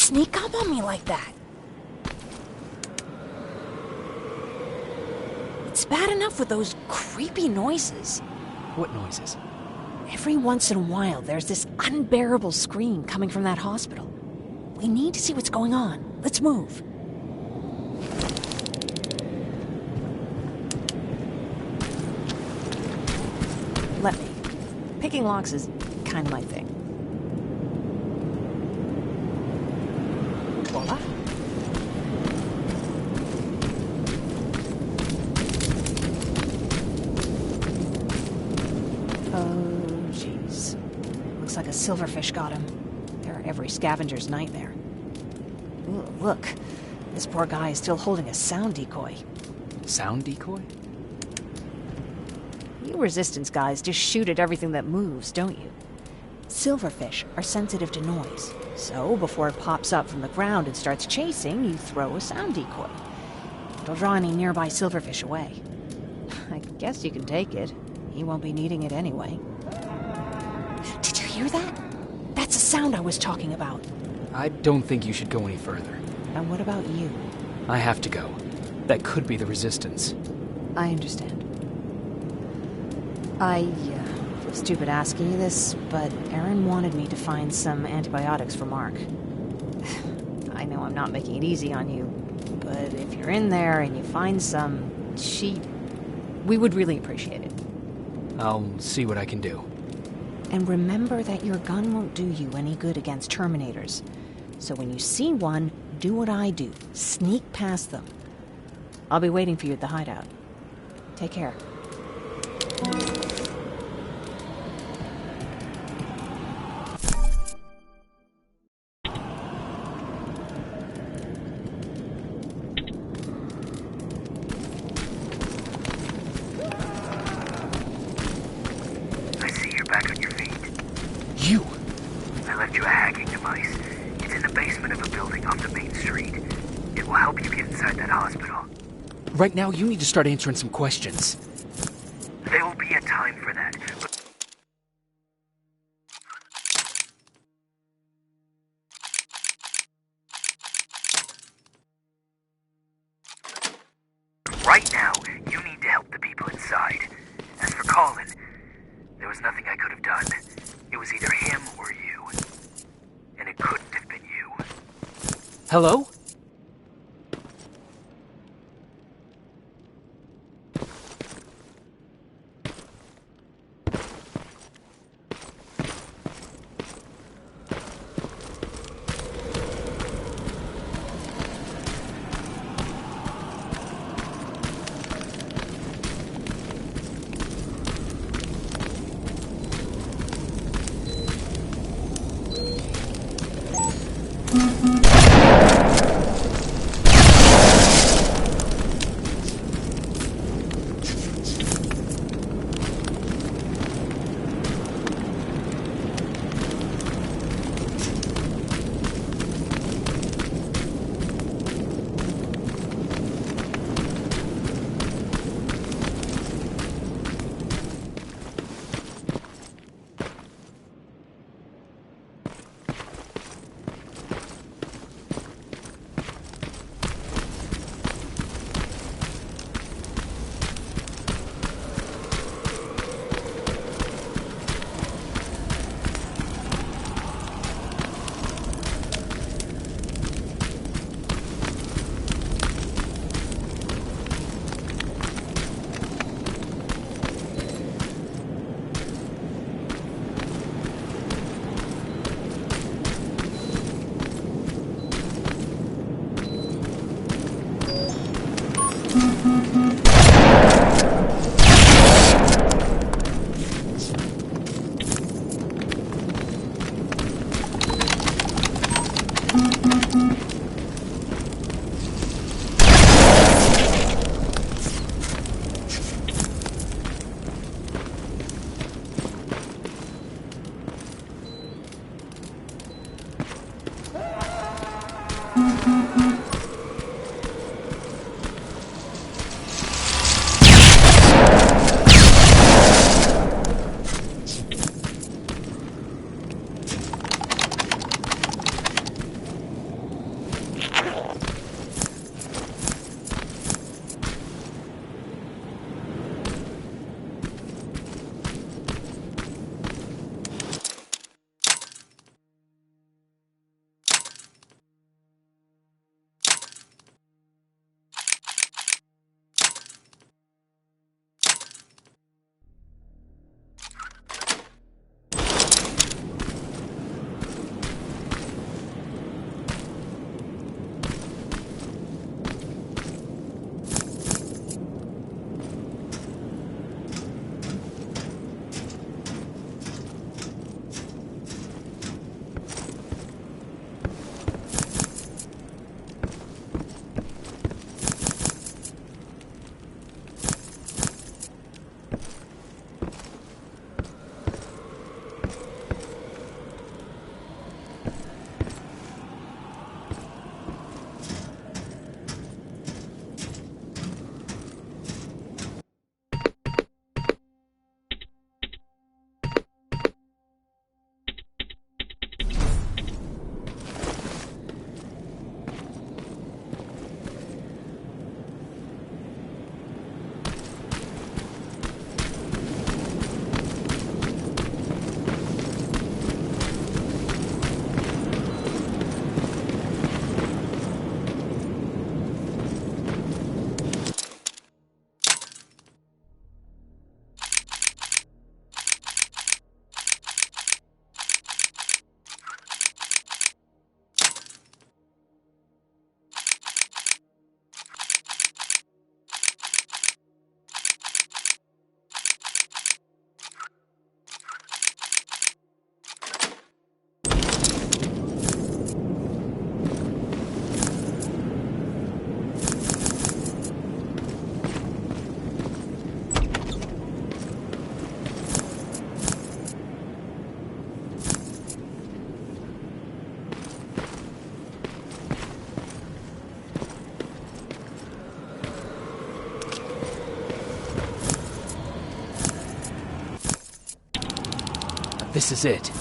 sneak up on me like that? It's bad enough with those creepy noises. What noises? Every once in a while, there's this unbearable scream coming from that hospital. We need to see what's going on. Let's move. Let me. Picking locks is kind of my thing. Voila. Oh, jeez. Looks like a silverfish got him. They're every scavenger's nightmare. Ooh, look. This poor guy is still holding a sound decoy. Sound decoy? You Resistance guys just shoot at everything that moves, don't you? Silverfish are sensitive to noise, so before it pops up from the ground and starts chasing, you throw a sound decoy. It'll draw any nearby silverfish away. I guess you can take it. He won't be needing it anyway. Did you hear that? That's the sound I was talking about. I don't think you should go any further. And what about you? I have to go. That could be the Resistance. I understand. I feel stupid asking you this, but Erin wanted me to find some antibiotics for Mark. I know I'm not making it easy on you, but if you're in there and you find some, we would really appreciate it. I'll see what I can do. And remember that your gun won't do you any good against Terminators. So when you see one, do what I do. Sneak past them. I'll be waiting for you at the hideout. Take care. I see you're back on your feet. You! I left you a hacking device. It's in the basement of a building off the main street. It will help you get inside that hospital. Right now, you need to start answering some questions. There will be a time for that, but right now, you need to help the people inside. As for Colin, there was nothing I could have done. It was either him or you. And it couldn't have been you. Hello? This is it.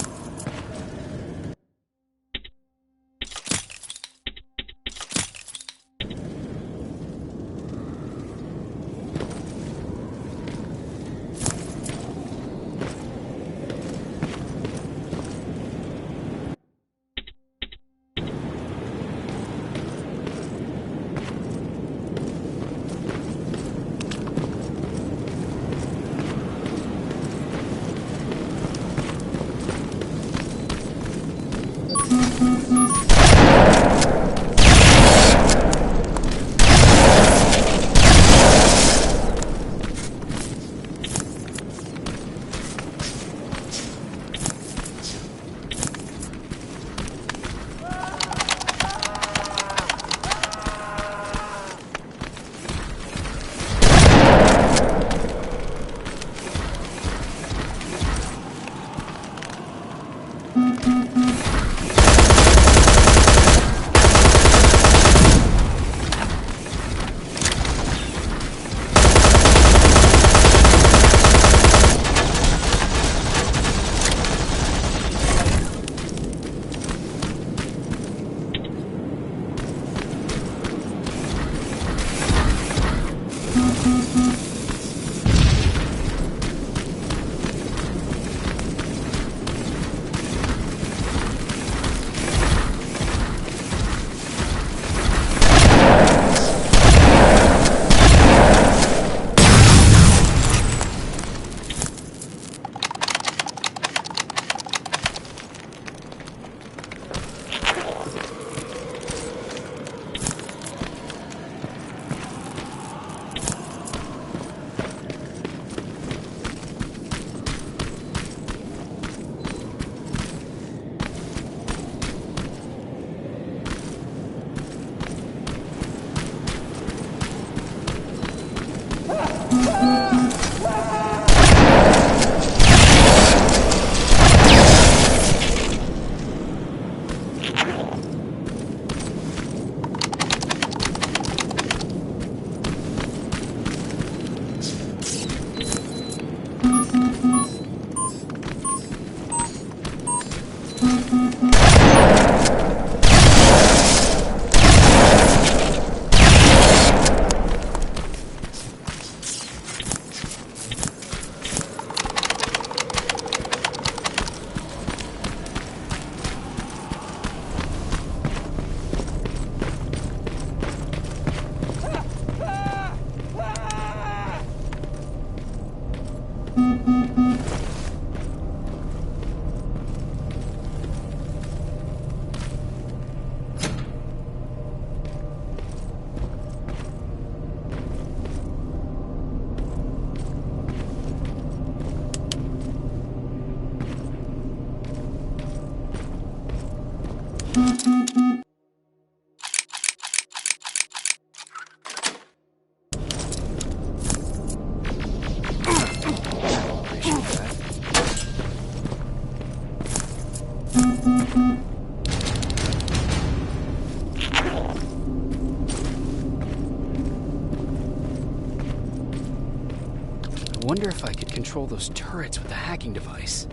I wonder if I could control those turrets with the hacking device.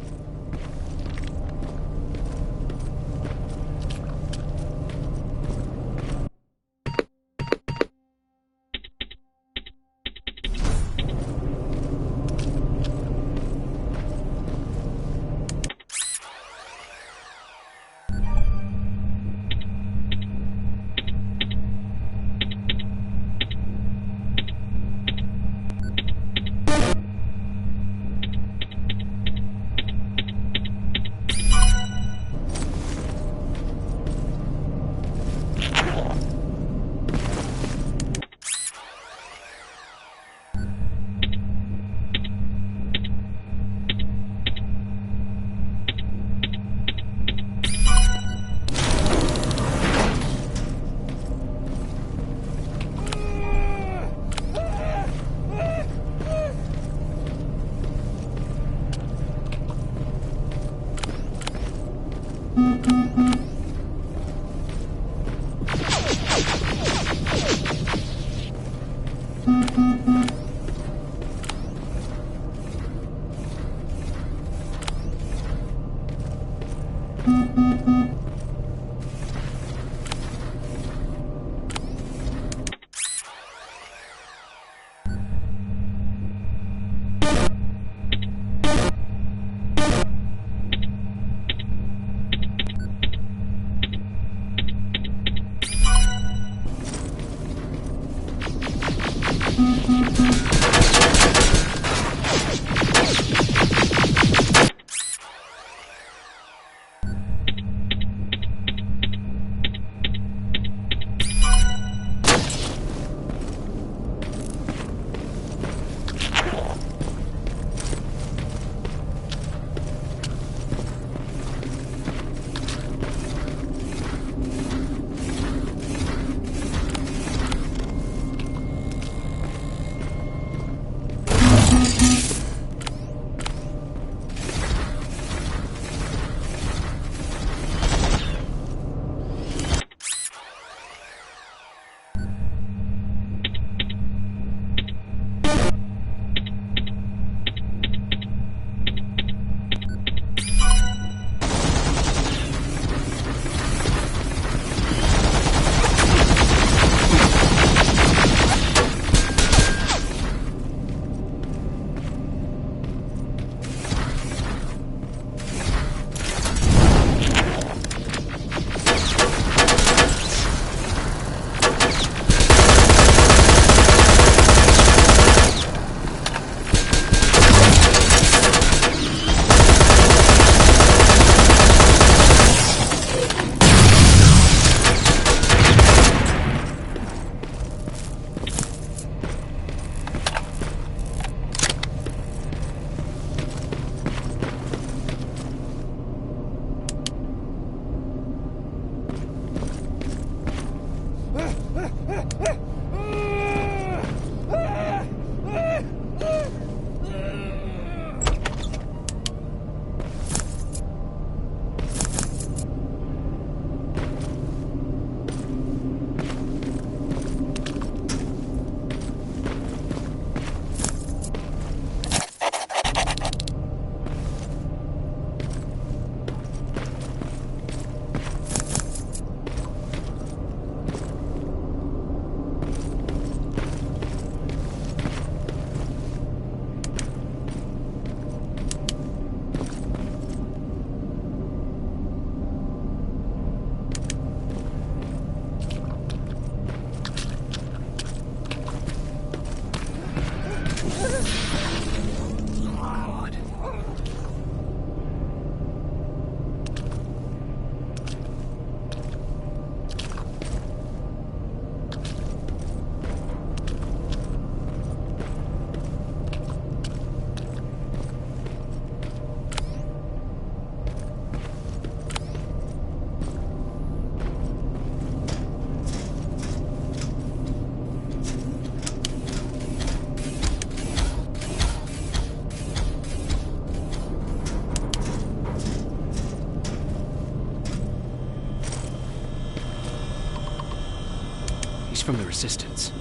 From the Resistance.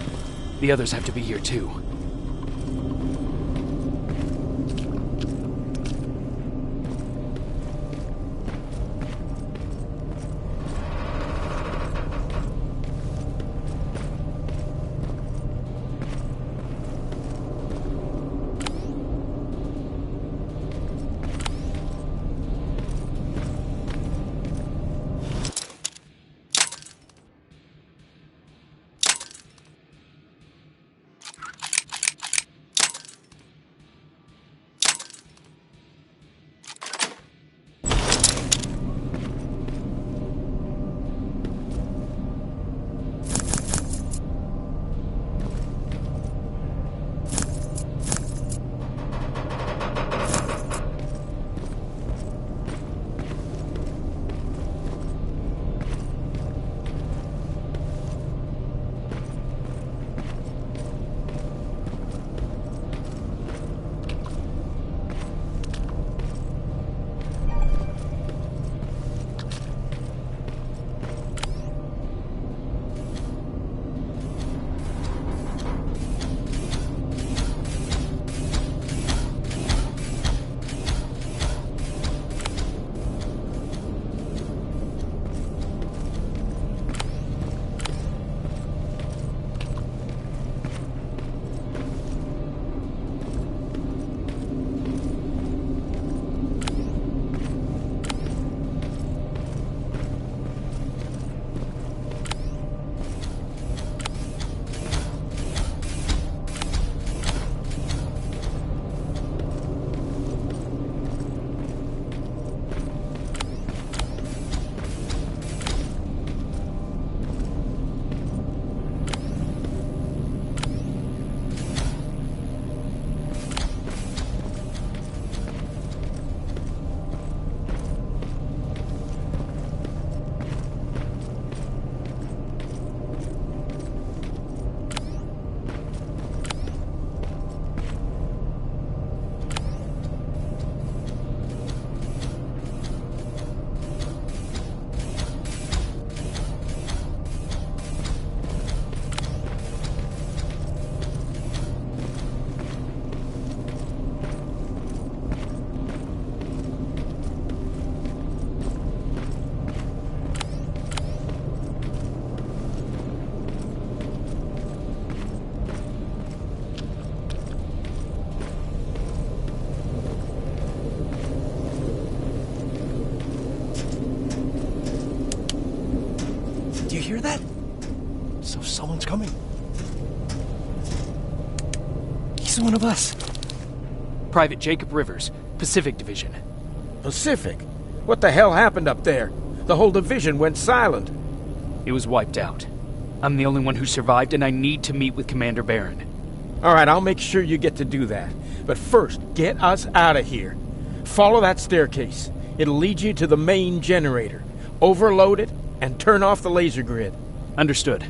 The others have to be here too. hear that? So someone's coming. He's one of us. Private Jacob Rivers, Pacific Division. Pacific? What the hell happened up there? The whole division went silent. It was wiped out. I'm the only one who survived, and I need to meet with Commander Barron. All right, I'll make sure you get to do that. But first, get us out of here. Follow that staircase. It'll lead you to the main generator. Overload it and turn off the laser grid. Understood.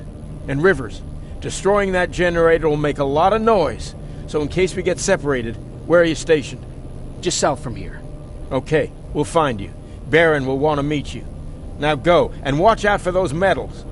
And Rivers, destroying that generator will make a lot of noise. So in case we get separated, where are you stationed? Just south from here. Okay, we'll find you. Barron will want to meet you. Now go, and watch out for those medals.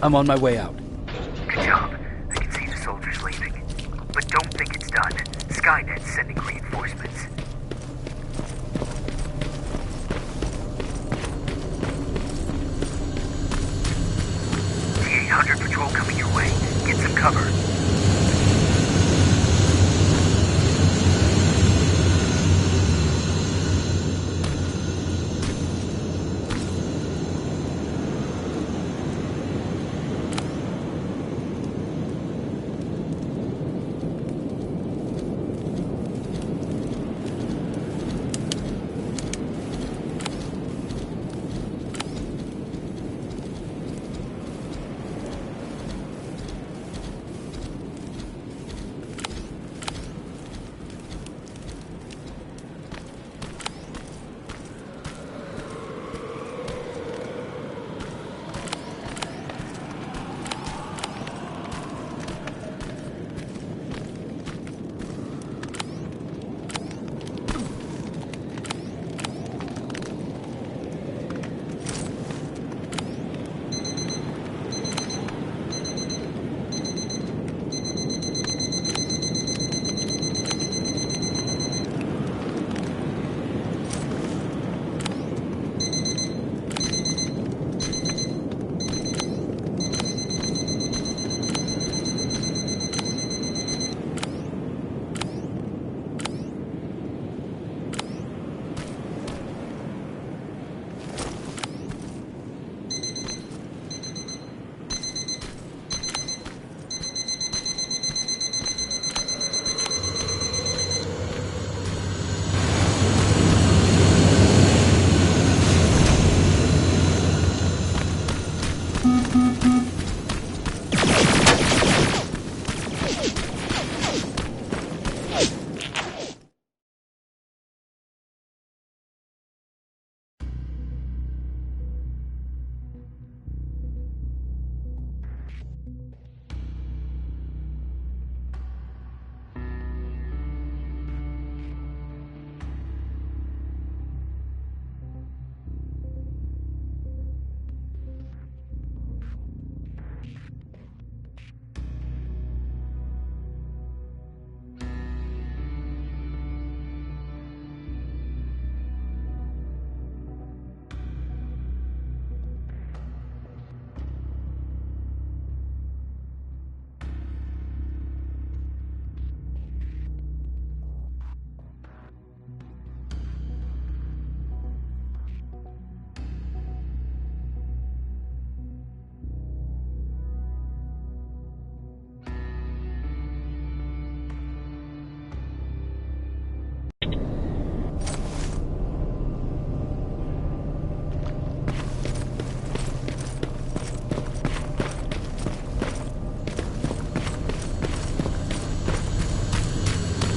I'm on my way out. Good job. I can see the soldiers leaving. But don't think it's done. Skynet's sending reinforcements. T-800 patrol coming your way. Get some cover.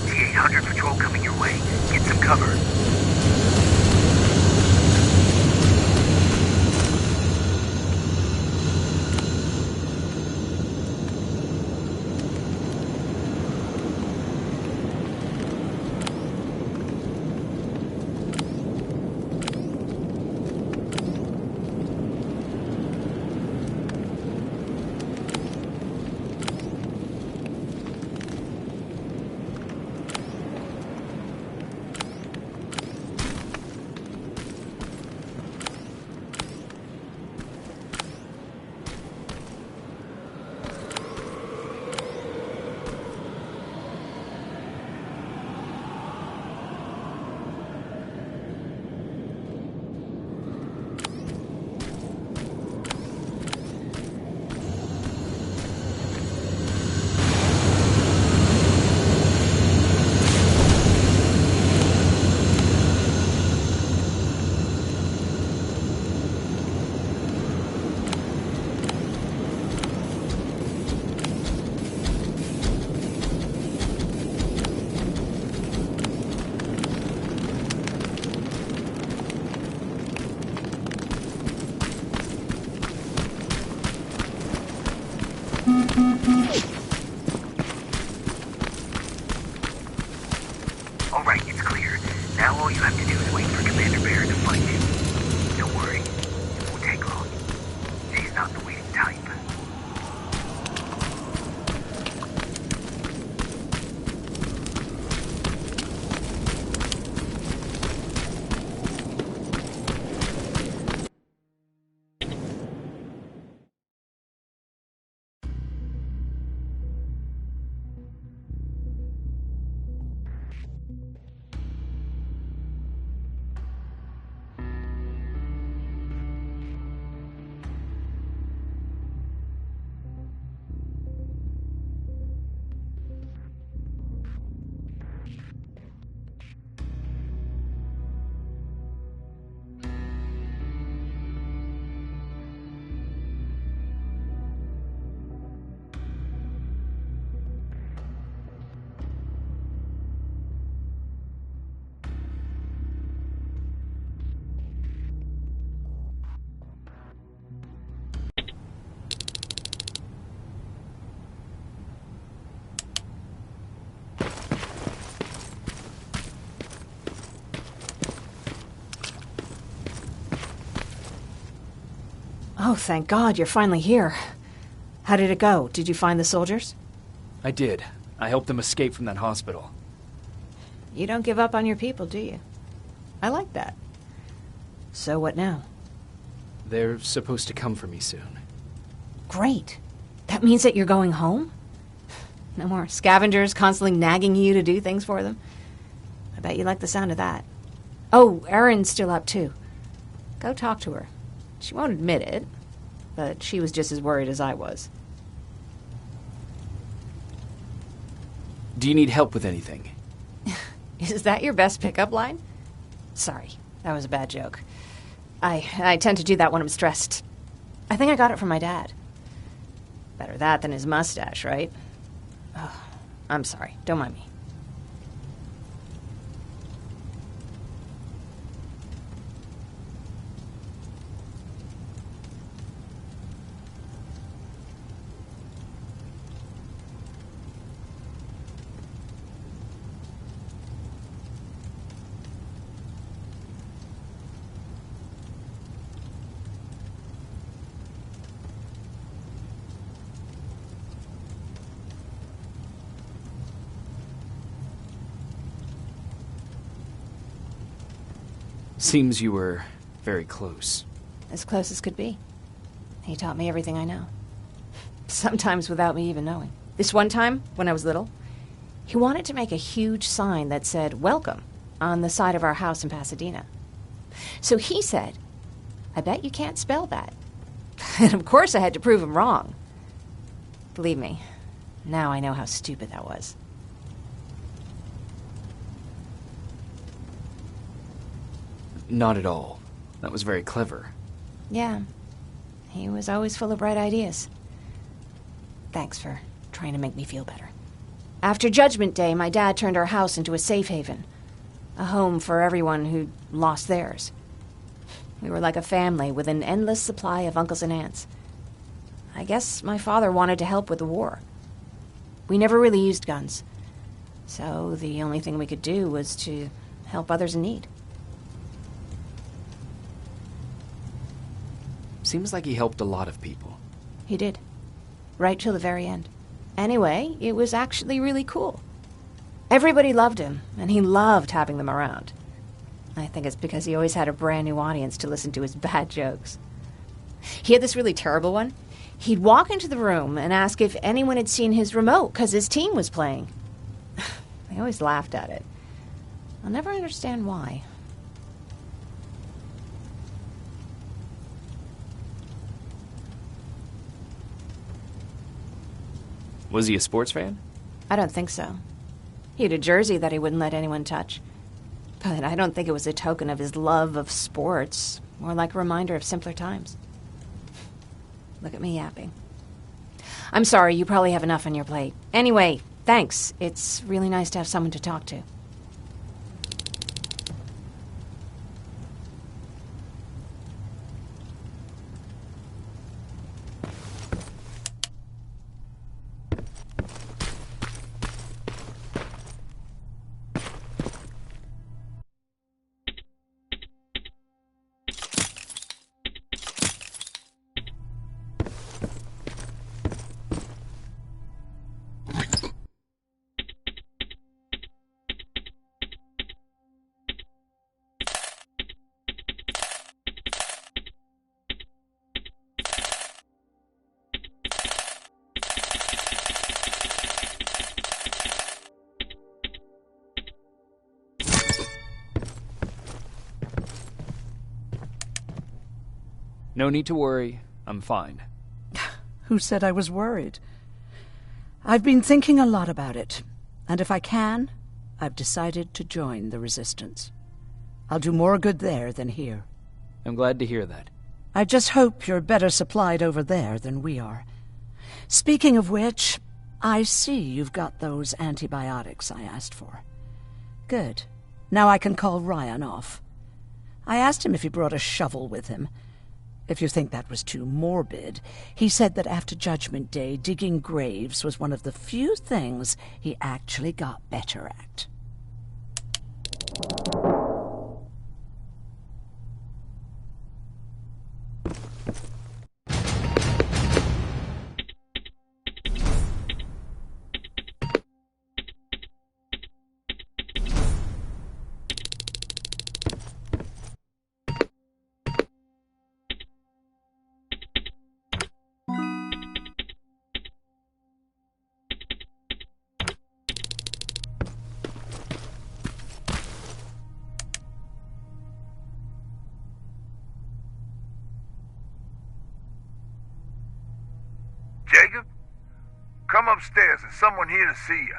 T-800 patrol coming your way. Get some cover. Alright, it's clear. Now all you have to do is wait for Commander Barron to find you. Don't worry, it won't take long. She's not the waiting type. Oh, thank God, you're finally here. How did it go? Did you find the soldiers? I did. I helped them escape from that hospital. You don't give up on your people, do you? I like that. So what now? They're supposed to come for me soon. Great. That means that you're going home? No more scavengers constantly nagging you to do things for them? I bet you like the sound of that. Oh, Erin's still up too. Go talk to her. She won't admit it, but she was just as worried as I was. Do you need help with anything? Is that your best pickup line? Sorry, that was a bad joke. I tend to do that when I'm stressed. I think I got it from my dad. Better that than his mustache, right? Oh, I'm sorry. Don't mind me. Seems you were very close. As close as could be. He taught me everything I know. Sometimes without me even knowing. This one time, when I was little, he wanted to make a huge sign that said, "Welcome," on the side of our house in Pasadena. So he said, "I bet you can't spell that." And of course I had to prove him wrong. Believe me, now I know how stupid that was. Not at all. That was very clever. Yeah, he was always full of bright ideas. Thanks for trying to make me feel better. After Judgment Day, my dad turned our house into a safe haven. A home for everyone who'd lost theirs. We were like a family with an endless supply of uncles and aunts. I guess my father wanted to help with the war. We never really used guns. So the only thing we could do was to help others in need. Seems like he helped a lot of people. He did. Right till the very end. Anyway, it was actually really cool. Everybody loved him, and he loved having them around. I think it's because he always had a brand new audience to listen to his bad jokes. He had this really terrible one. He'd walk into the room and ask if anyone had seen his remote because his team was playing. I always laughed at it. I'll never understand why. Was he a sports fan? I don't think so. He had a jersey that he wouldn't let anyone touch. But I don't think it was a token of his love of sports, more like a reminder of simpler times. Look at me yapping. I'm sorry, you probably have enough on your plate. Anyway, thanks. It's really nice to have someone to talk to. No need to worry. I'm fine. Who said I was worried? I've been thinking a lot about it, and if I can, I've decided to join the Resistance. I'll do more good there than here. I'm glad to hear that. I just hope you're better supplied over there than we are. Speaking of which, I see you've got those antibiotics I asked for. Good. Now I can call Ryan off. I asked him if he brought a shovel with him. If you think that was too morbid, he said that after Judgment Day, digging graves was one of the few things he actually got better at. come upstairs. There's someone here to see you.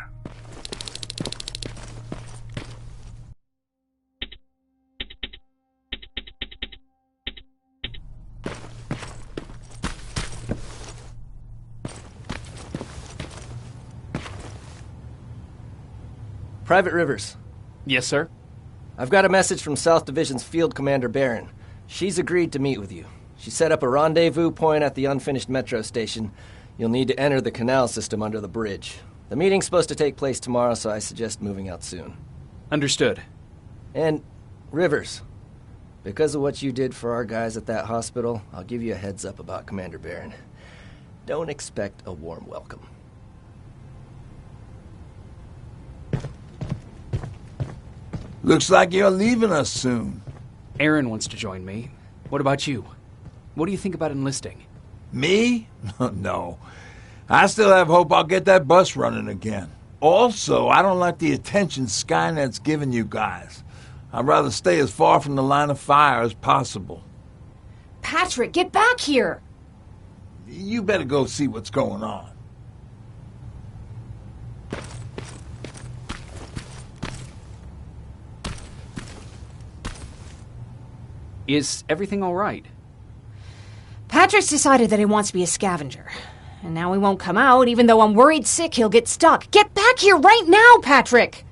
Private Rivers. Yes, sir? I've got a message from South Division's Field Commander Barron. She's agreed to meet with you. She set up a rendezvous point at the unfinished metro station. You'll need to enter the canal system under the bridge. The meeting's supposed to take place tomorrow, so I suggest moving out soon. Understood. And, Rivers, because of what you did for our guys at that hospital, I'll give you a heads up about Commander Barron. Don't expect a warm welcome. Looks like you're leaving us soon. Aaron wants to join me. What about you? What do you think about enlisting? Me? No. I still have hope I'll get that bus running again. Also, I don't like the attention Skynet's giving you guys. I'd rather stay as far from the line of fire as possible. Patrick, get back here! You better go see what's going on. Is everything all right? Patrick's decided that he wants to be a scavenger. And now he won't come out, even though I'm worried sick he'll get stuck. Get back here right now, Patrick!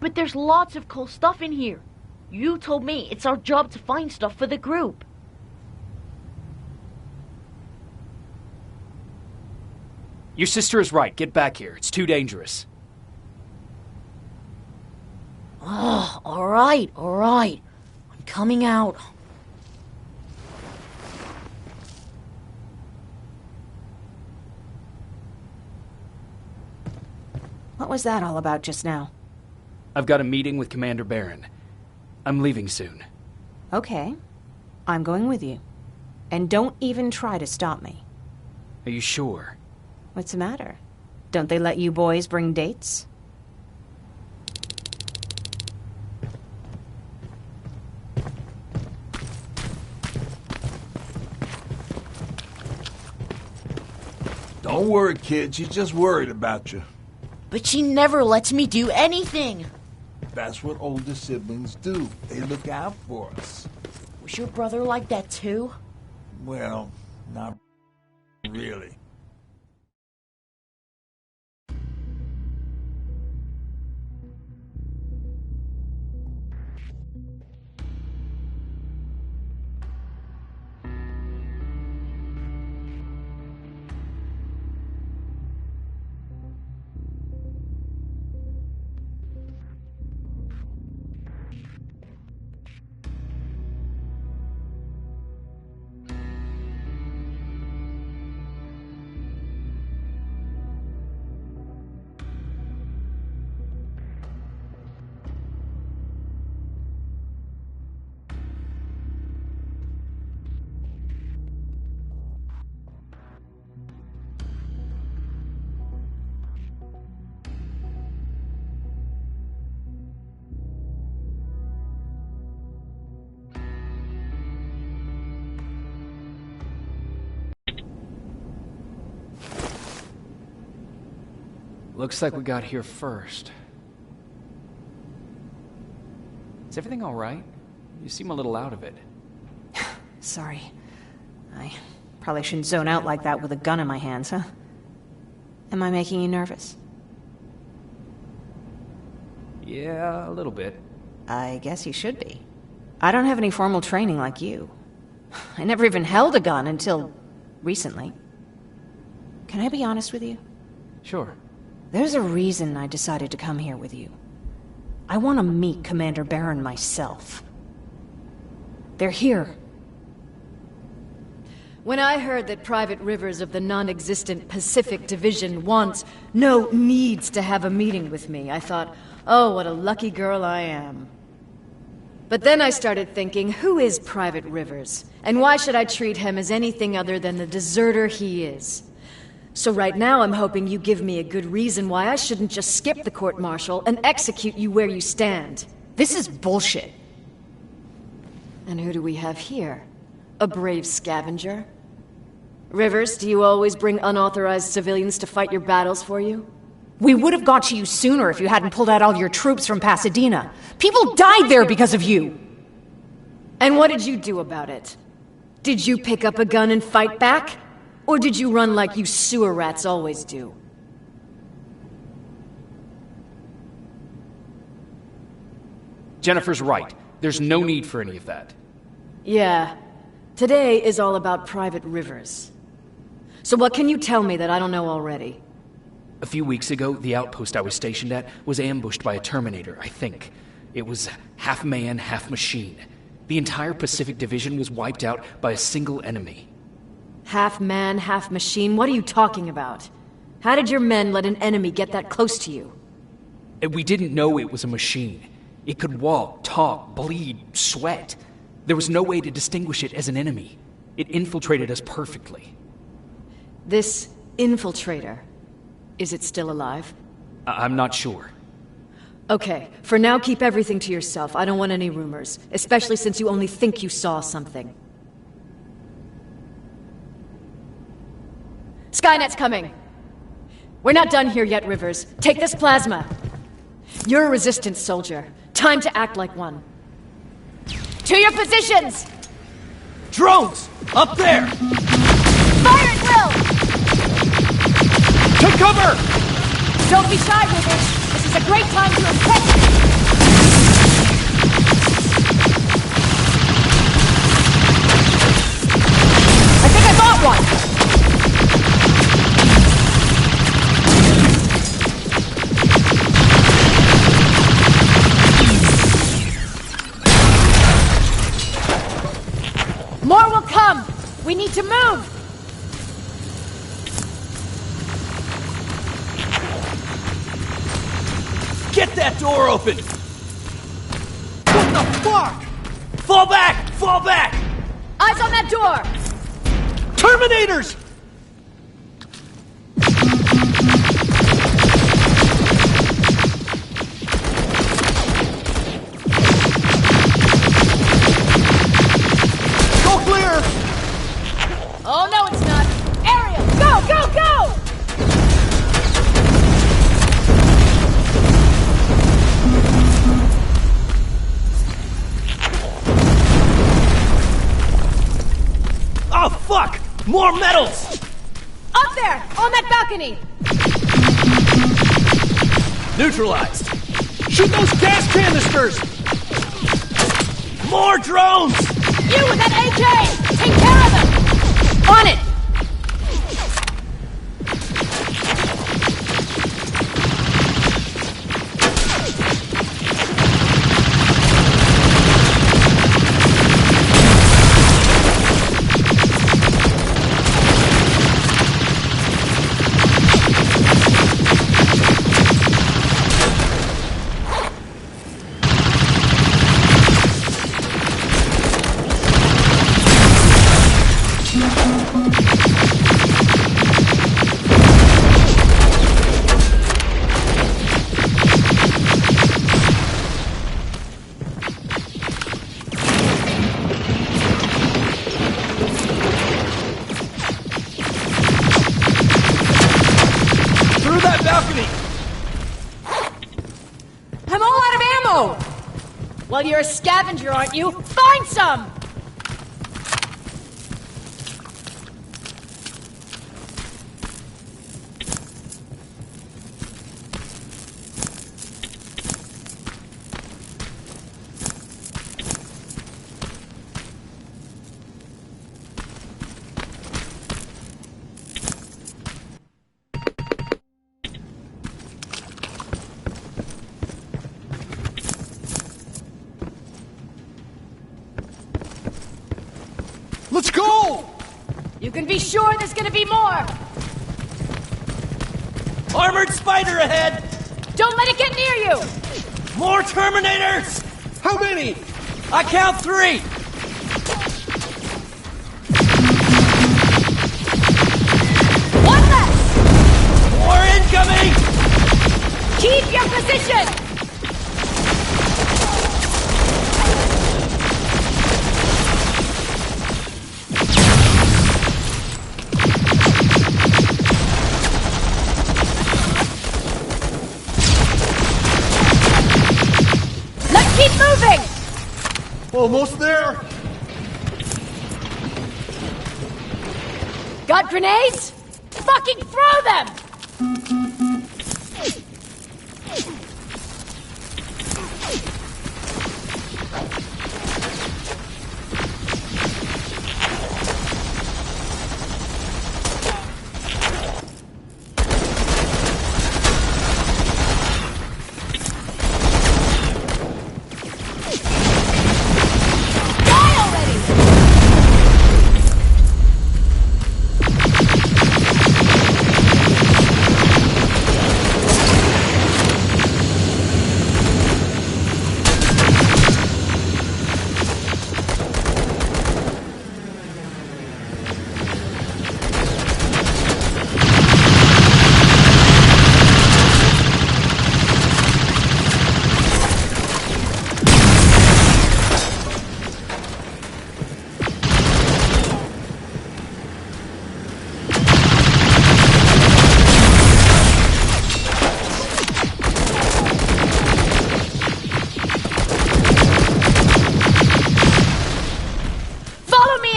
But there's lots of cool stuff in here. You told me it's our job to find stuff for the group. Your sister is right. Get back here. It's too dangerous. Oh, all right. I'm coming out. What was that all about just now? I've got a meeting with Commander Barron. I'm leaving soon. Okay. I'm going with you. And don't even try to stop me. Are you sure? What's the matter? Don't they let you boys bring dates? Don't worry, kid. She's just worried about you. But she never lets me do anything. That's what older siblings do. They look out for us. Was your brother like that too? Well, not really. Looks like we got here first. Is everything all right? You seem a little out of it. Sorry. I probably shouldn't zone out like that with a gun in my hands, huh? Am I making you nervous? Yeah, a little bit. I guess you should be. I don't have any formal training like you. I never even held a gun until recently. Can I be honest with you? Sure. There's a reason I decided to come here with you. I want to meet Commander Barron myself. They're here. When I heard that Private Rivers of the non-existent Pacific Division needs to have a meeting with me, I thought, oh, what a lucky girl I am. But then I started thinking, who is Private Rivers? And why should I treat him as anything other than the deserter he is? So right now I'm hoping you give me a good reason why I shouldn't just skip the court-martial and execute you where you stand. This is bullshit. And who do we have here? A brave scavenger? Rivers, do you always bring unauthorized civilians to fight your battles for you? We would have got to you sooner if you hadn't pulled out all your troops from Pasadena. People died there because of you! And what did you do about it? Did you pick up a gun and fight back? Or did you run like you sewer rats always do? Jennifer's right. There's no need for any of that. Yeah. Today is all about Private Rivers. So what can you tell me that I don't know already? A few weeks ago, the outpost I was stationed at was ambushed by a Terminator, I think. It was half man, half machine. The entire Pacific Division was wiped out by a single enemy. Half man, half machine? What are you talking about? How did your men let an enemy get that close to you? We didn't know it was a machine. It could walk, talk, bleed, sweat. There was no way to distinguish it as an enemy. It infiltrated us perfectly. This infiltrator, is it still alive? I'm not sure. Okay, for now keep everything to yourself. I don't want any rumors, especially since you only think you saw something. Skynet's coming! We're not done here yet, Rivers. Take this plasma. You're a resistance soldier. Time to act like one. To your positions! Drones! Up there! Fire at will! To cover! Don't be shy, Rivers. This is a great time to impress me. I think I bought one! More will come! We need to move! Get that door open! What the fuck? Fall back! Fall back! Eyes on that door! Terminators! Oh, no, it's not! Ariel, go, go, go! Oh, fuck! More metals! Up there! On that balcony! Neutralized! Shoot those gas canisters! More drones! You with that AK! Take care of them! On it! Well, you're a scavenger, aren't you? Find some! Let's go! You can be sure there's gonna be more! Armored spider ahead! Don't let it get near you! More Terminators! How many? I count 3! One less! More incoming! Keep your position! Almost there! Got grenades? Fucking throw them!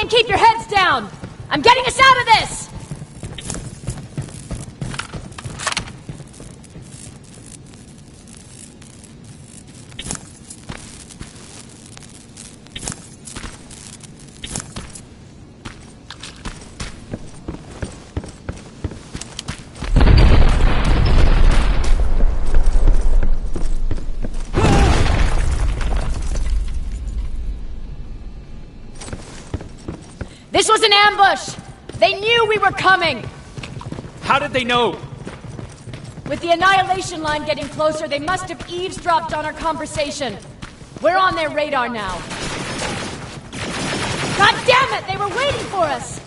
Keep your heads down! I'm getting us out of this! This was an ambush! They knew we were coming! How did they know? With the annihilation line getting closer, they must have eavesdropped on our conversation. We're on their radar now. God damn it! They were waiting for us!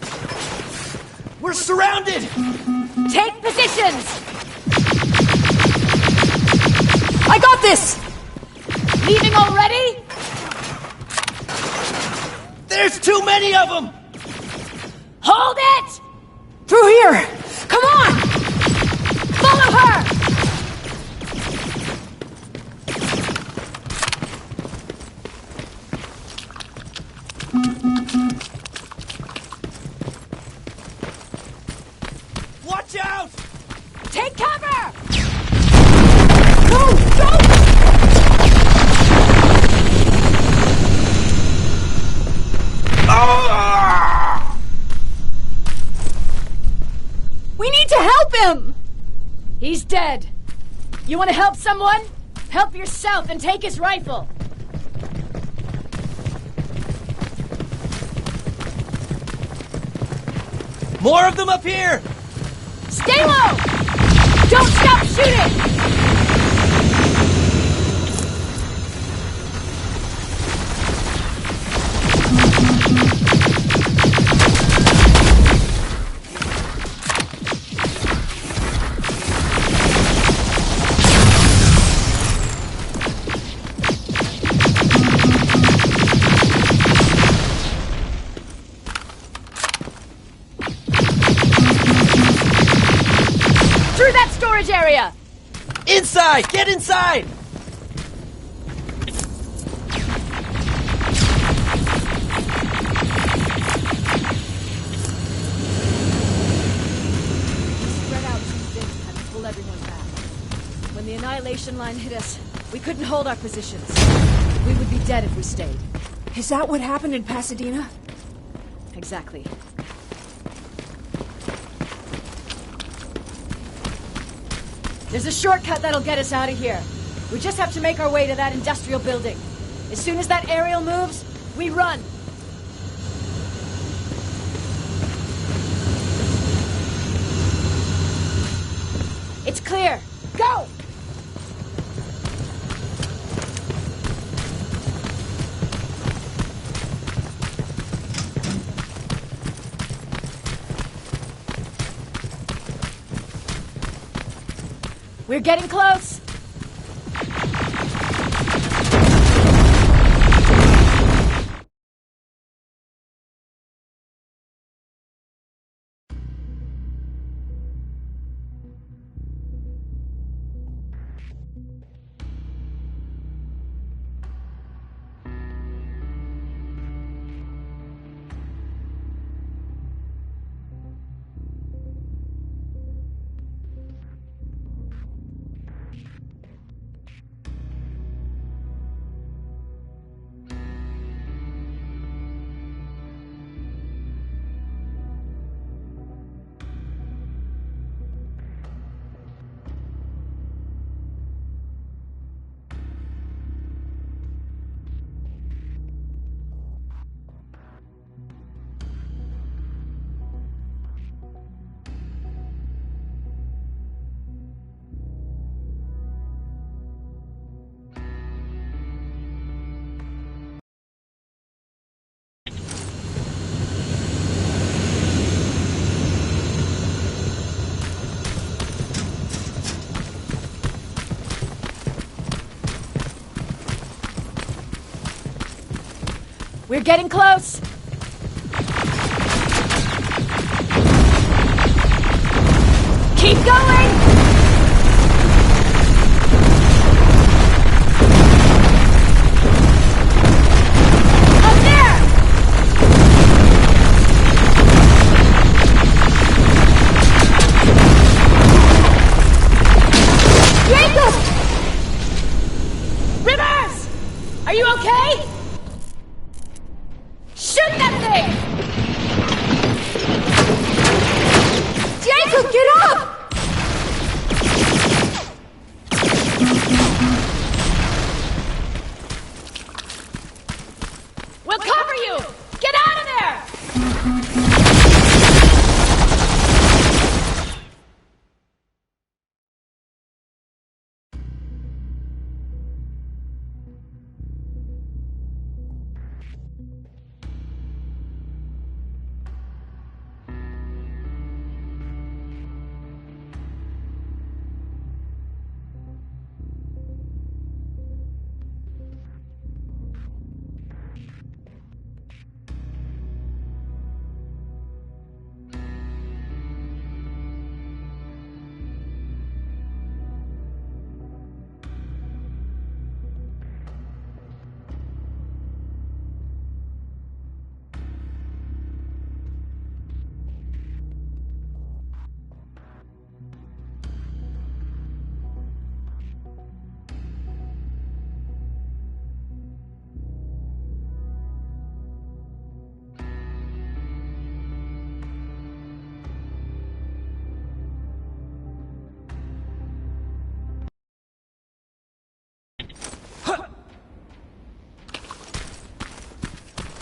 We're surrounded! Take positions! I got this! Leaving already? There's too many of them! Hold it! Through here! Come on! Follow her! Watch out! Take cover! Go! Go! We need to help him! He's dead. You want to help someone? Help yourself and take his rifle. More of them up here! Stay low! Don't stop shooting! Through that storage area! Inside! Get inside! Spread out too thin and had to pull everyone back. When the annihilation line hit us, we couldn't hold our positions. We would be dead if we stayed. Is that what happened in Pasadena? Exactly. There's a shortcut that'll get us out of here. We just have to make our way to that industrial building. As soon as that aerial moves, we run. It's clear. Go! We're getting close. We're getting close! Keep going! Up there! Jacob! Rivers! Are you okay? Shoot that thing! Jacob, get up! We'll cover you! Get out of there!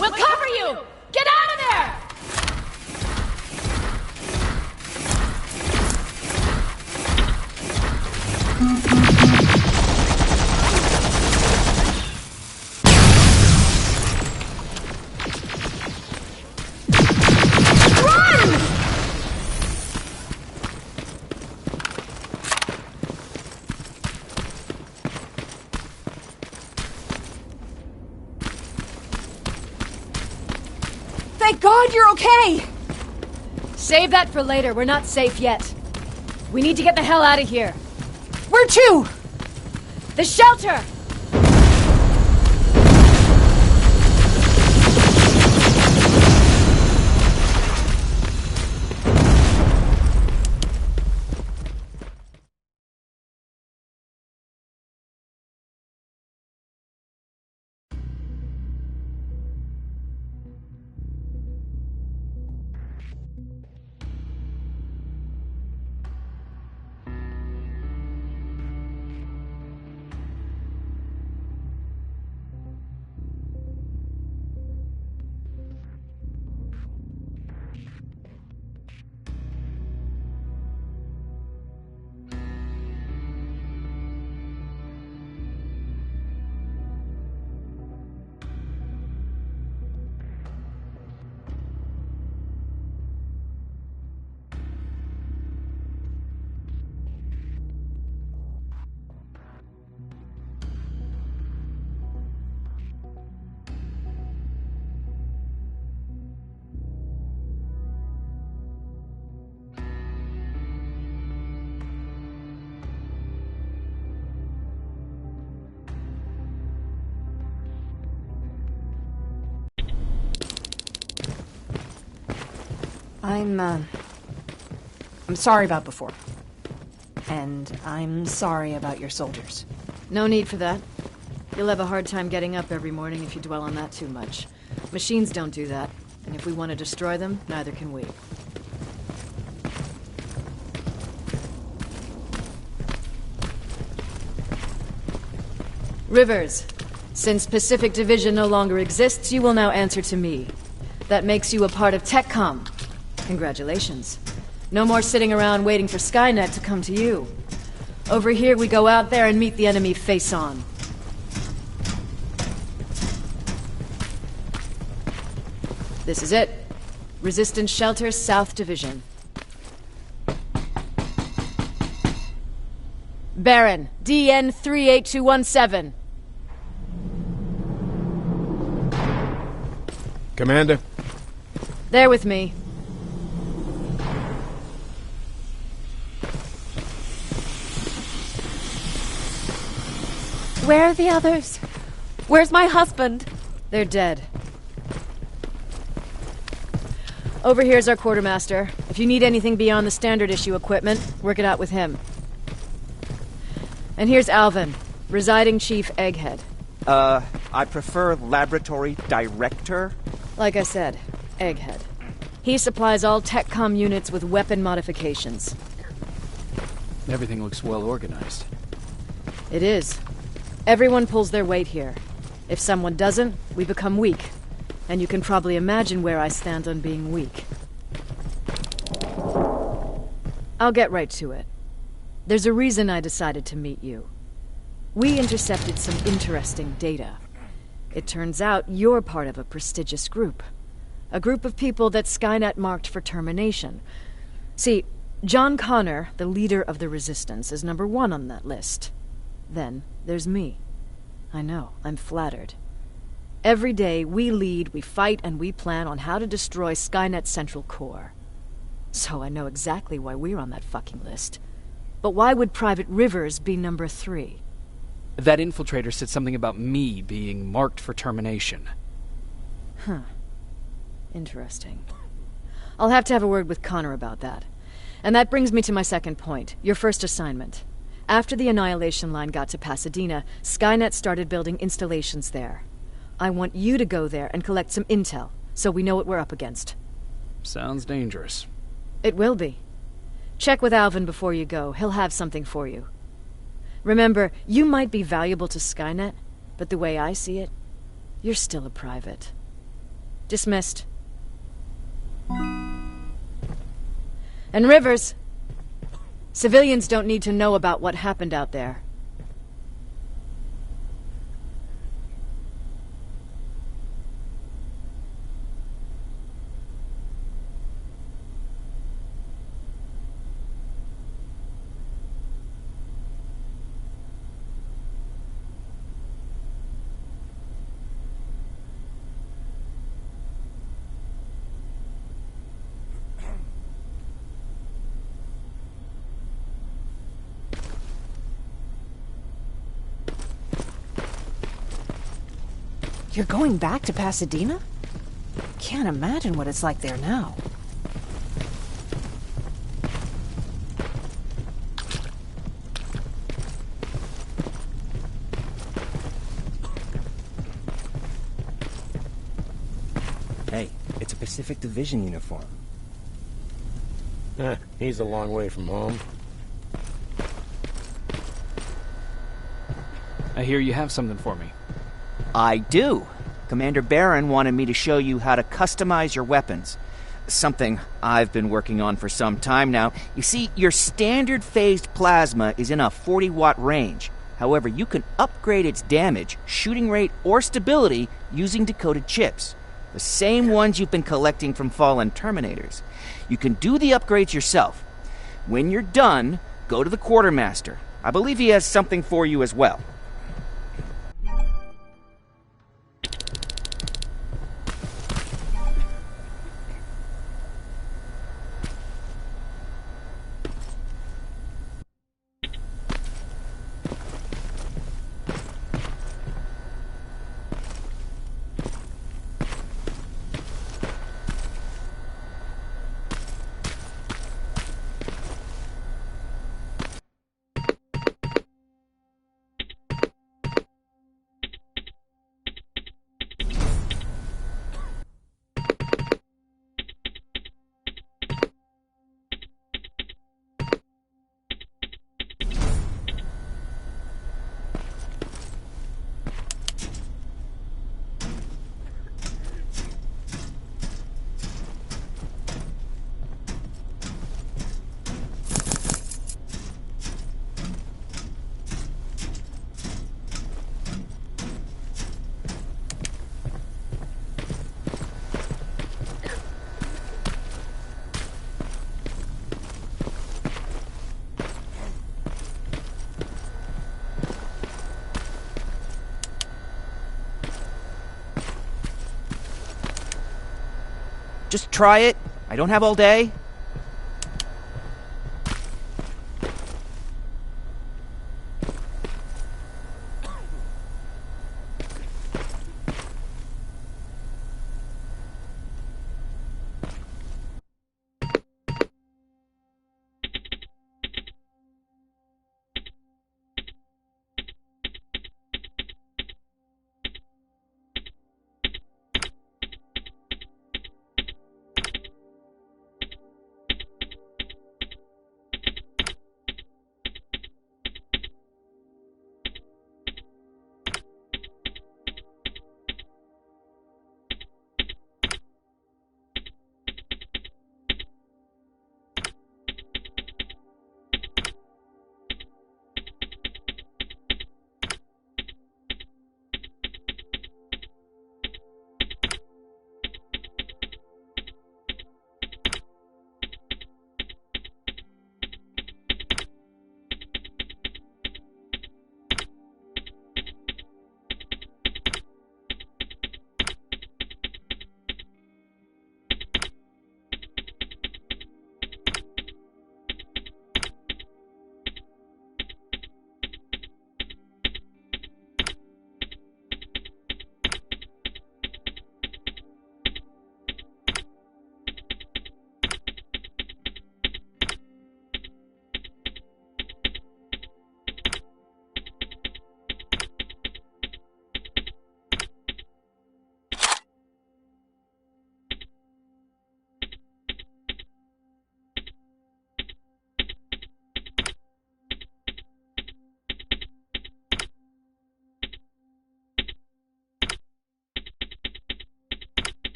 We'll cover you! Get out of there! Thank God you're okay! Save that for later. We're not safe yet. We need to get the hell out of here. Where to? The shelter! I'm sorry about before. And I'm sorry about your soldiers. No need for that. You'll have a hard time getting up every morning if you dwell on that too much. Machines don't do that, and if we want to destroy them, neither can we. Rivers, since Pacific Division no longer exists, you will now answer to me. That makes you a part of TechCom. Congratulations. No more sitting around waiting for Skynet to come to you. Over here, we go out there and meet the enemy face on. This is it. Resistance Shelter, South Division. Baron, DN 38217. Commander? They're with me. Where are the others? Where's my husband? They're dead. Over here's our quartermaster. If you need anything beyond the standard issue equipment, work it out with him. And here's Alvin, residing chief Egghead. I prefer laboratory director. Like I said, Egghead. He supplies all TechCom units with weapon modifications. Everything looks well organized. It is. Everyone pulls their weight here. If someone doesn't, we become weak. And you can probably imagine where I stand on being weak. I'll get right to it. There's a reason I decided to meet you. We intercepted some interesting data. It turns out you're part of a prestigious group. A group of people that Skynet marked for termination. See, John Connor, the leader of the Resistance, is number 1 on that list. Then there's me. I know, I'm flattered. Every day, we lead, we fight, and we plan on how to destroy Skynet's central core. So I know exactly why we're on that fucking list. But why would Private Rivers be number 3? That infiltrator said something about me being marked for termination. Huh. Interesting. I'll have to have a word with Connor about that. And that brings me to my second point, your first assignment. After the Annihilation Line got to Pasadena, Skynet started building installations there. I want you to go there and collect some intel, so we know what we're up against. Sounds dangerous. It will be. Check with Alvin before you go. He'll have something for you. Remember, you might be valuable to Skynet, but the way I see it, you're still a private. Dismissed. And Rivers, civilians don't need to know about what happened out there. You're going back to Pasadena? Can't imagine what it's like there now. Hey, it's a Pacific Division uniform. He's a long way from home. I hear you have something for me. I do. Commander Barron wanted me to show you how to customize your weapons. Something I've been working on for some time now. You see, your standard phased plasma is in a 40-watt range. However, you can upgrade its damage, shooting rate, or stability using decoded chips. The same ones you've been collecting from fallen Terminators. You can do the upgrades yourself. When you're done, go to the quartermaster. I believe he has something for you as well. Just try it. I don't have all day.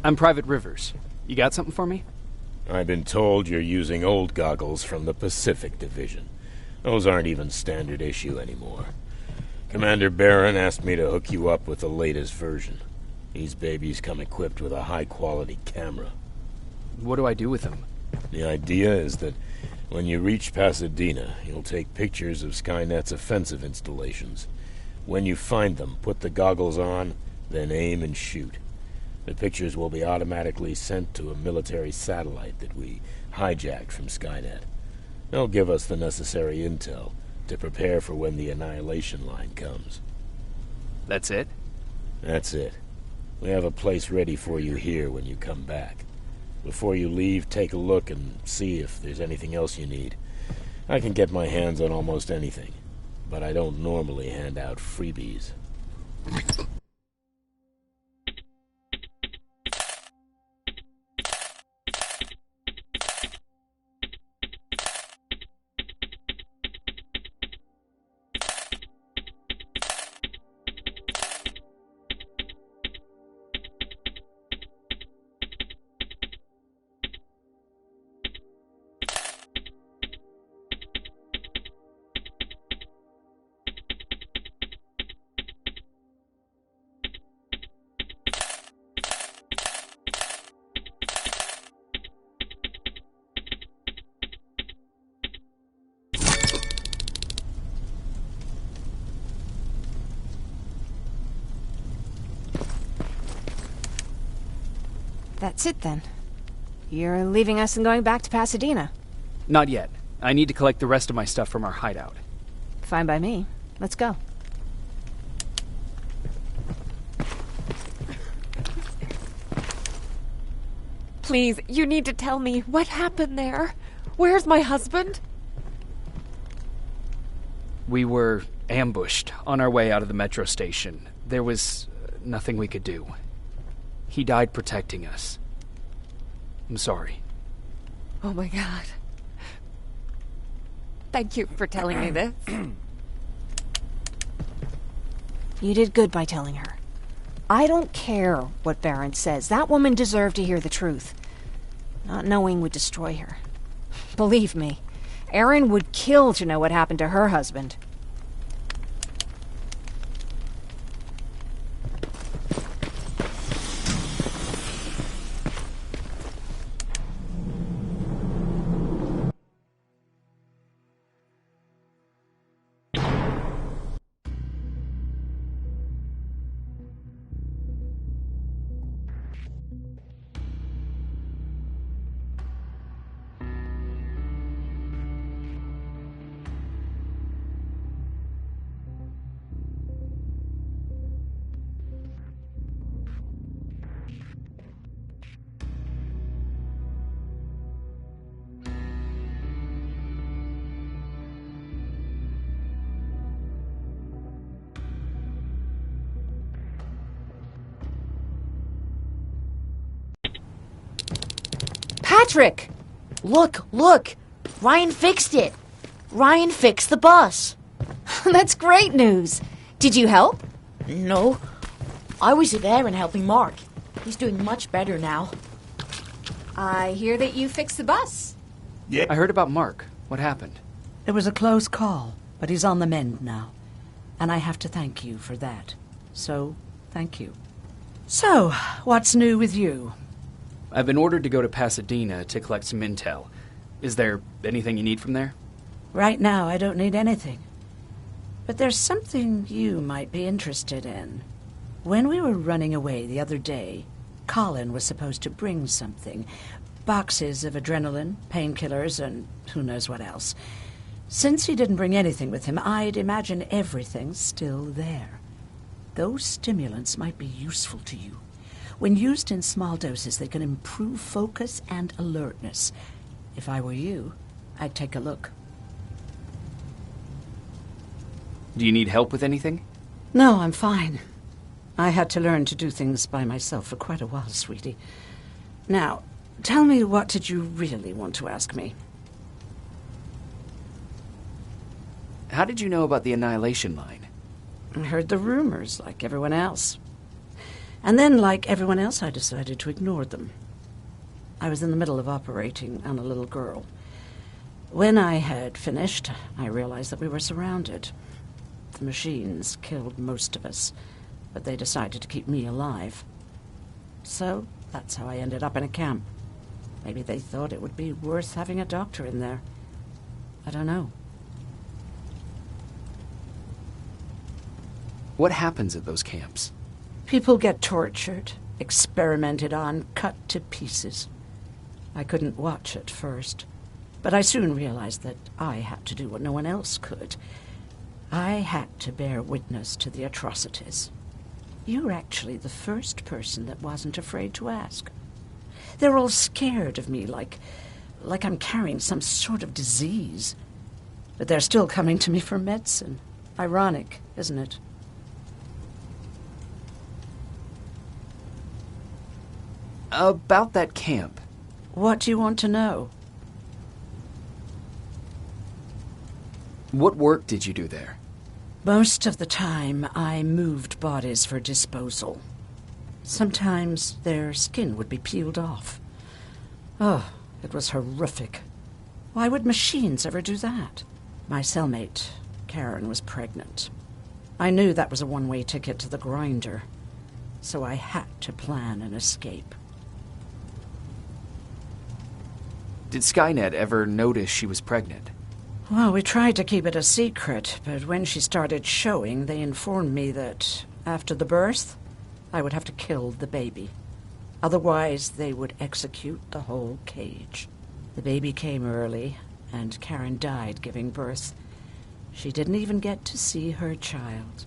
I'm Private Rivers. You got something for me? I've been told you're using old goggles from the Pacific Division. Those aren't even standard issue anymore. Commander Barron asked me to hook you up with the latest version. These babies come equipped with a high-quality camera. What do I do with them? The idea is that when you reach Pasadena, you'll take pictures of Skynet's offensive installations. When you find them, put the goggles on, then aim and shoot. The pictures will be automatically sent to a military satellite that we hijacked from Skynet. They'll give us the necessary intel to prepare for when the annihilation line comes. That's it? That's it. We have a place ready for you here when you come back. Before you leave, take a look and see if there's anything else you need. I can get my hands on almost anything, but I don't normally hand out freebies. That's it then. You're leaving us and going back to Pasadena. Not yet. I need to collect the rest of my stuff from our hideout. Fine by me. Let's go. Please, you need to tell me what happened there. Where's my husband? We were ambushed on our way out of the metro station. There was nothing we could do. He died protecting us. I'm sorry. Oh my God. Thank you for telling me this. You did good by telling her. I don't care what Baron says. That woman deserved to hear the truth. Not knowing would destroy her. Believe me, Erin would kill to know what happened to her husband. Patrick! Look! Ryan fixed it. Ryan fixed the bus. That's great news. Did you help? No. I was there and helping Mark. He's doing much better now. I hear that you fixed the bus. Yeah. I heard about Mark. What happened? It was a close call, but he's on the mend now. And I have to thank you for that. So, thank you. So, what's new with you? I've been ordered to go to Pasadena to collect some intel. Is there anything you need from there? Right now, I don't need anything. But there's something you might be interested in. When we were running away the other day, Colin was supposed to bring something. Boxes of adrenaline, painkillers, and who knows what else. Since he didn't bring anything with him, I'd imagine everything's still there. Those stimulants might be useful to you. When used in small doses, they can improve focus and alertness. If I were you, I'd take a look. Do you need help with anything? No, I'm fine. I had to learn to do things by myself for quite a while, sweetie. Now, tell me, what did you really want to ask me? How did you know about the Annihilation Line? I heard the rumors, like everyone else. And then, like everyone else, I decided to ignore them. I was in the middle of operating on a little girl. When I had finished, I realized that we were surrounded. The machines killed most of us, but they decided to keep me alive. So, that's how I ended up in a camp. Maybe they thought it would be worth having a doctor in there. I don't know. What happens at those camps? People get tortured, experimented on, cut to pieces. I couldn't watch at first, but I soon realized that I had to do what no one else could. I had to bear witness to the atrocities. You're actually the first person that wasn't afraid to ask. They're all scared of me, like I'm carrying some sort of disease. But they're still coming to me for medicine. Ironic, isn't it? About that camp. What do you want to know? What work did you do there? Most of the time, I moved bodies for disposal. Sometimes their skin would be peeled off. Oh, it was horrific. Why would machines ever do that? My cellmate, Karen, was pregnant. I knew that was a one-way ticket to the grinder, so I had to plan an escape. Did Skynet ever notice she was pregnant? Well, we tried to keep it a secret, but when she started showing, they informed me that after the birth, I would have to kill the baby. Otherwise, they would execute the whole cage. The baby came early, and Karen died giving birth. She didn't even get to see her child.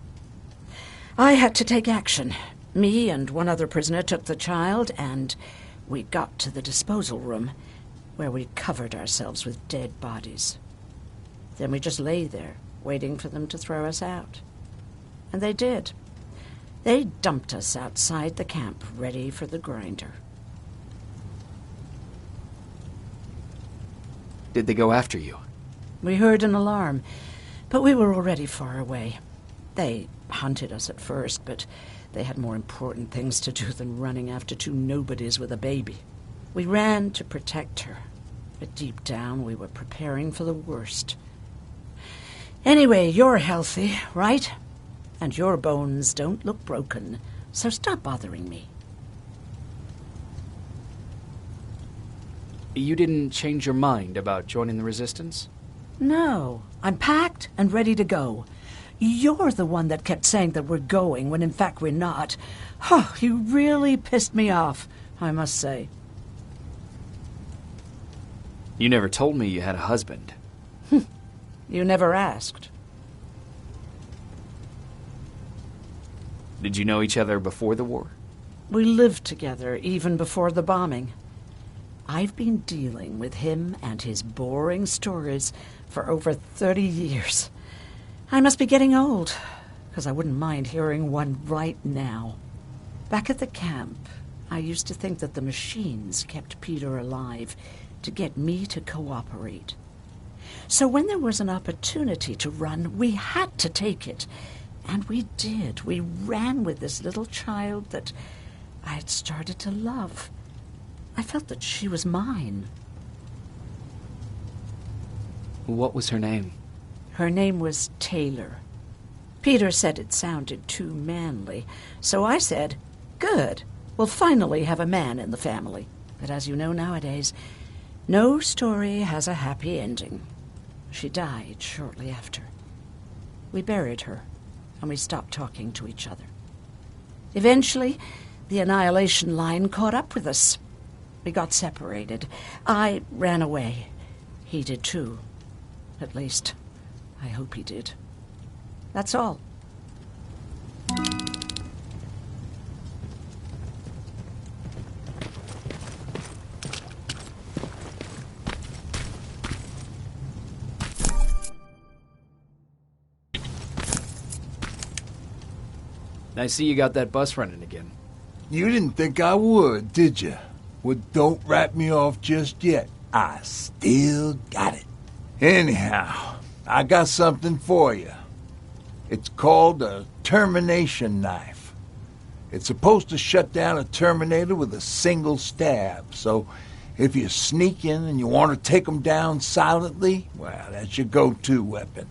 I had to take action. Me and one other prisoner took the child, and We got to the disposal room, where we covered ourselves with dead bodies. Then we just lay there, waiting for them to throw us out. And they did. They dumped us outside the camp, ready for the grinder. Did they go after you? We heard an alarm, but we were already far away. They hunted us at first, but they had more important things to do than running after two nobodies with a baby. We ran to protect her, but deep down we were preparing for the worst. Anyway, you're healthy, right? And your bones don't look broken, so stop bothering me. You didn't change your mind about joining the Resistance? No, I'm packed and ready to go. You're the one that kept saying that we're going when in fact we're not. Oh, you really pissed me off, I must say. You never told me you had a husband. You never asked. Did you know each other before the war? We lived together even before the bombing. I've been dealing with him and his boring stories for over 30 years. I must be getting old, because I wouldn't mind hearing one right now. Back at the camp, I used to think that the machines kept Peter alive to get me to cooperate. So when there was an opportunity to run, we had to take it. And we did. We ran with this little child that I had started to love. I felt that she was mine. What was her name? Her name was Taylor. Peter said it sounded too manly, so I said, good, we'll finally have a man in the family. But as you know nowadays, no story has a happy ending. She died shortly after. We buried her, and we stopped talking to each other. Eventually, the Annihilation Line caught up with us. We got separated. I ran away. He did too. At least, I hope he did. That's all. I see you got that bus running again. You didn't think I would, did you? Well, don't wrap me off just yet. I still got it. Anyhow, I got something for you. It's called a termination knife. It's supposed to shut down a Terminator with a single stab, so if you sneak in and you want to take them down silently, well, that's your go-to weapon.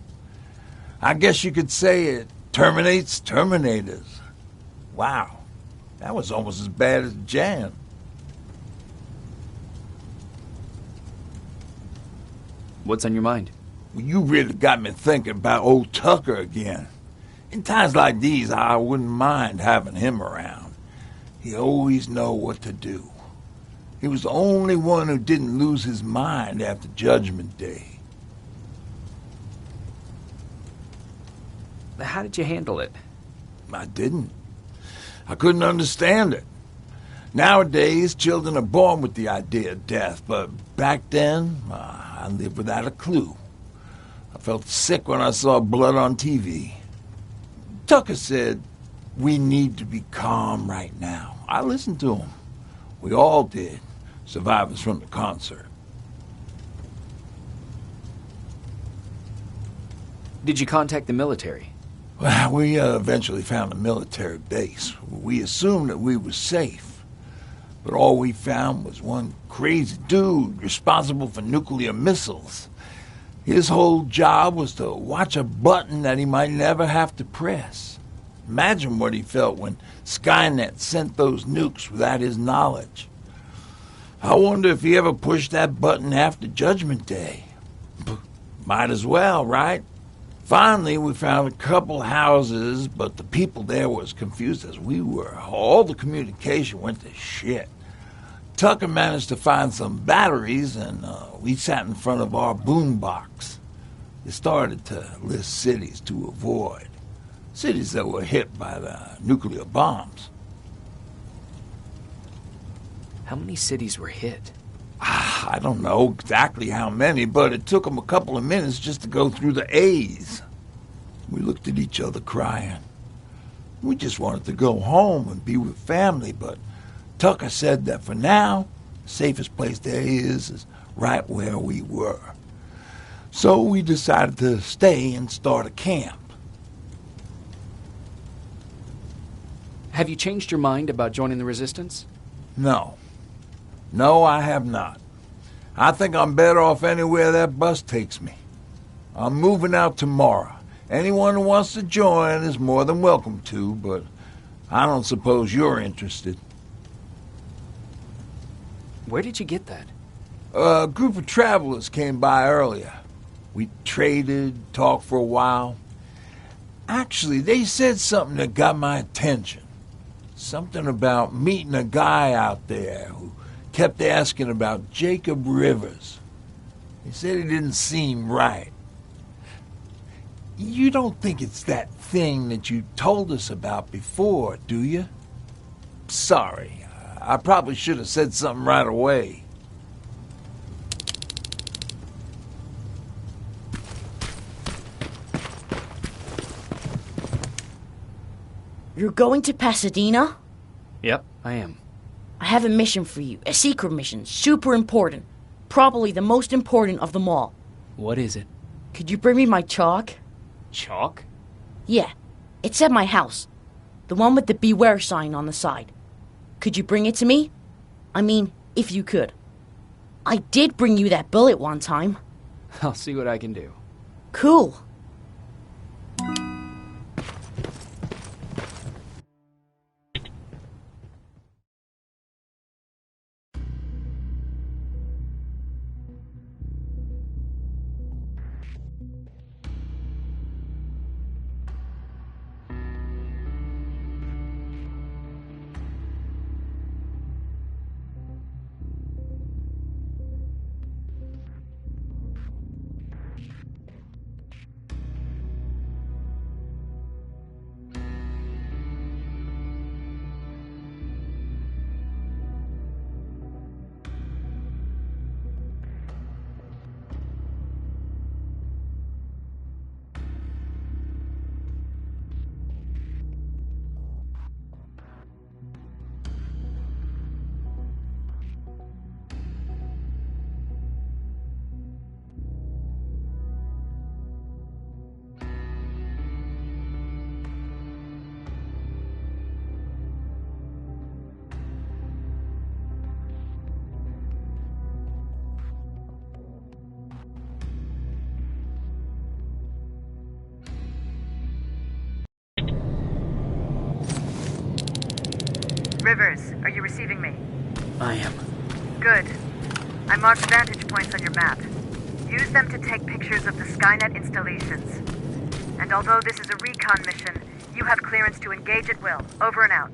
I guess you could say it terminates Terminators. Wow, that was almost as bad as Jan. What's on your mind? Well, you really got me thinking about old Tucker again. In times like these, I wouldn't mind having him around. He always know what to do. He was the only one who didn't lose his mind after Judgment Day. How did you handle it? I didn't. I couldn't understand it. Nowadays, children are born with the idea of death, but back then, I lived without a clue. I felt sick when I saw blood on TV. Tucker said, we need to be calm right now. I listened to him. We all did, survivors from the concert. Did you contact the military? Well, we eventually found a military base. We assumed that we were safe. But all we found was one crazy dude responsible for nuclear missiles. His whole job was to watch a button that he might never have to press. Imagine what he felt when Skynet sent those nukes without his knowledge. I wonder if he ever pushed that button after Judgment Day. Might as well, right? Finally, we found a couple houses, but the people there were as confused as we were. All the communication went to shit. Tucker managed to find some batteries, and we sat in front of our boombox. It started to list cities to avoid. Cities that were hit by the nuclear bombs. How many cities were hit? I don't know exactly how many, but it took them a couple of minutes just to go through the A's. We looked at each other crying. We just wanted to go home and be with family, but Tucker said that for now, the safest place there is right where we were. So we decided to stay and start a camp. Have you changed your mind about joining the Resistance? No. No, I have not. I think I'm better off anywhere that bus takes me. I'm moving out tomorrow. Anyone who wants to join is more than welcome to, but I don't suppose you're interested. Where did you get that? A group of travelers came by earlier. We traded, talked for a while. Actually, they said something that got my attention. Something about meeting a guy out there who kept asking about Jacob Rivers. He said he didn't seem right. You don't think it's that thing that you told us about before, do you? Sorry, I probably should have said something right away. You're going to Pasadena? Yep, I am. I have a mission for you. A secret mission. Super important. Probably the most important of them all. What is it? Could you bring me my chalk? Chalk? Yeah. It's at my house. The one with the beware sign on the side. Could you bring it to me? I mean, if you could. I did bring you that bullet one time. I'll see what I can do. Cool. Rivers, are you receiving me? I am. Good. I marked vantage points on your map. Use them to take pictures of the Skynet installations. And although this is a recon mission, you have clearance to engage at will. Over and out.